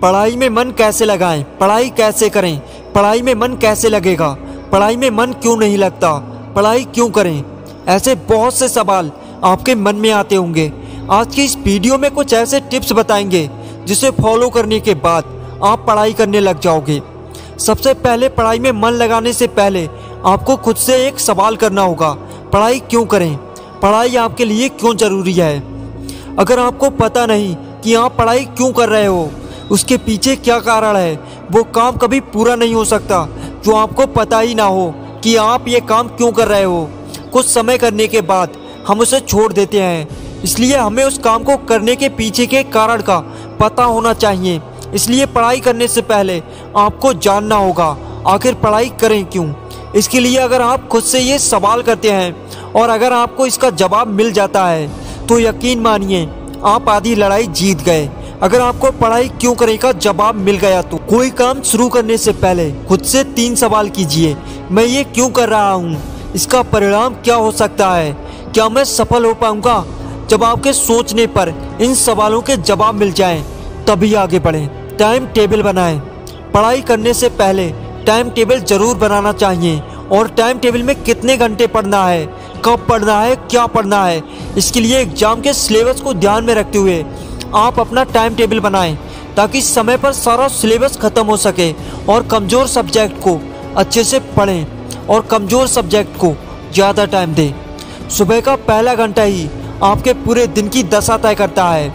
पढ़ाई में मन कैसे लगाएं, पढ़ाई कैसे करें, पढ़ाई में मन कैसे लगेगा, पढ़ाई में मन क्यों नहीं लगता, पढ़ाई क्यों करें। ऐसे बहुत से सवाल आपके मन में आते होंगे। आज की इस वीडियो में कुछ ऐसे टिप्स बताएंगे जिसे फॉलो करने के बाद आप पढ़ाई करने लग जाओगे। सबसे पहले पढ़ाई में मन लगाने से पहले आपको खुद से एक सवाल करना होगा, पढ़ाई क्यों करें, पढ़ाई आपके लिए क्यों ज़रूरी है। अगर आपको पता नहीं कि आप पढ़ाई क्यों कर रहे हो, उसके पीछे क्या कारण है, वो काम कभी पूरा नहीं हो सकता जो आपको पता ही ना हो कि आप ये काम क्यों कर रहे हो। कुछ समय करने के बाद हम उसे छोड़ देते हैं, इसलिए हमें उस काम को करने के पीछे के कारण का पता होना चाहिए। इसलिए पढ़ाई करने से पहले आपको जानना होगा आखिर पढ़ाई करें क्यों। इसके लिए अगर आप खुद से ये सवाल करते हैं और अगर आपको इसका जवाब मिल जाता है तो यकीन मानिए आप आधी लड़ाई जीत गए। अगर आपको पढ़ाई क्यों करें का जवाब मिल गया तो कोई काम शुरू करने से पहले खुद से 3 सवाल कीजिए। मैं ये क्यों कर रहा हूँ, इसका परिणाम क्या हो सकता है, क्या मैं सफल हो पाऊंगा। जब आपके सोचने पर इन सवालों के जवाब मिल जाएं, तभी आगे बढ़ें। टाइम टेबल बनाएं। पढ़ाई करने से पहले टाइम टेबल जरूर बनाना चाहिए और टाइम टेबल में कितने घंटे पढ़ना है, कब पढ़ना है, क्या पढ़ना है। इसके लिए एग्जाम के सिलेबस को ध्यान में रखते हुए आप अपना टाइम टेबल बनाएं ताकि समय पर सारा सिलेबस खत्म हो सके और कमज़ोर सब्जेक्ट को अच्छे से पढ़ें और कमज़ोर सब्जेक्ट को ज़्यादा टाइम दें। सुबह का पहला घंटा ही आपके पूरे दिन की दशा तय करता है।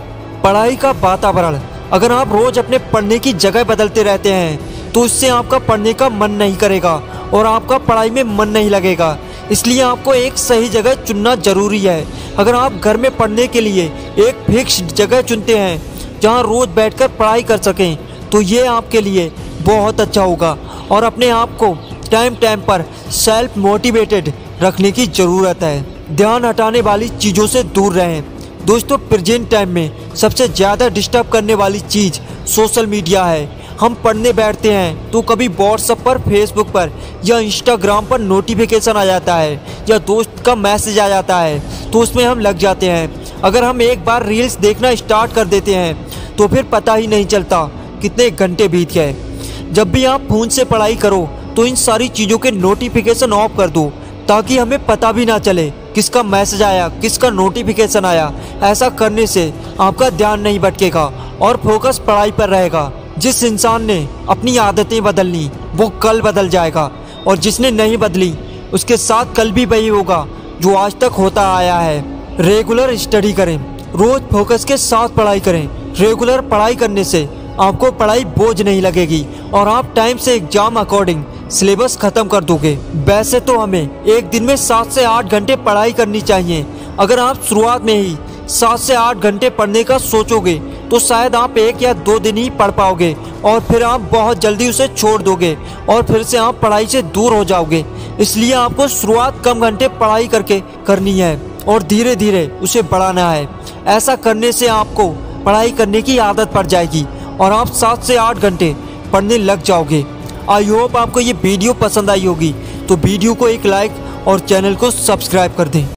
पढ़ाई का वातावरण। अगर आप रोज़ अपने पढ़ने की जगह बदलते रहते हैं तो इससे आपका पढ़ने का मन नहीं करेगा और आपका पढ़ाई में मन नहीं लगेगा। इसलिए आपको एक सही जगह चुनना जरूरी है। अगर आप घर में पढ़ने के लिए एक फिक्स्ड जगह चुनते हैं जहां रोज़ बैठकर पढ़ाई कर सकें तो ये आपके लिए बहुत अच्छा होगा। और अपने आप को टाइम टाइम पर सेल्फ मोटिवेटेड रखने की ज़रूरत है। ध्यान हटाने वाली चीज़ों से दूर रहें। दोस्तों, प्रेजेंट टाइम में सबसे ज़्यादा डिस्टर्ब करने वाली चीज़ सोशल मीडिया है। हम पढ़ने बैठते हैं तो कभी व्हाट्सएप पर, फेसबुक पर या इंस्टाग्राम पर नोटिफिकेशन आ जाता है या दोस्त का मैसेज आ जाता है तो उसमें हम लग जाते हैं। अगर हम एक बार रील्स देखना स्टार्ट कर देते हैं तो फिर पता ही नहीं चलता कितने घंटे बीत गए। जब भी आप फ़ोन से पढ़ाई करो तो इन सारी चीज़ों के नोटिफिकेशन ऑफ कर दो ताकि हमें पता भी ना चले किसका मैसेज आया, किसका नोटिफिकेशन आया। ऐसा करने से आपका ध्यान नहीं भटकेगा और फोकस पढ़ाई पर रहेगा। जिस इंसान ने अपनी आदतें बदलनी वो कल बदल जाएगा और जिसने नहीं बदली उसके साथ कल भी वही होगा जो आज तक होता आया है। रेगुलर स्टडी करें। रोज फोकस के साथ पढ़ाई करें। रेगुलर पढ़ाई करने से आपको पढ़ाई बोझ नहीं लगेगी और आप टाइम से एग्जाम अकॉर्डिंग सिलेबस खत्म कर दोगे। वैसे तो हमें एक दिन में 7 से 8 घंटे पढ़ाई करनी चाहिए। अगर आप शुरुआत में ही 7 से 8 घंटे पढ़ने का सोचोगे तो शायद आप 1 या 2 दिन ही पढ़ पाओगे और फिर आप बहुत जल्दी उसे छोड़ दोगे और फिर से आप पढ़ाई से दूर हो जाओगे। इसलिए आपको शुरुआत कम घंटे पढ़ाई करके करनी है और धीरे धीरे उसे बढ़ाना है। ऐसा करने से आपको पढ़ाई करने की आदत पड़ जाएगी और आप 7 से 8 घंटे पढ़ने लग जाओगे। आई होप आपको ये वीडियो पसंद आई होगी, तो वीडियो को एक लाइक और चैनल को सब्सक्राइब कर दें।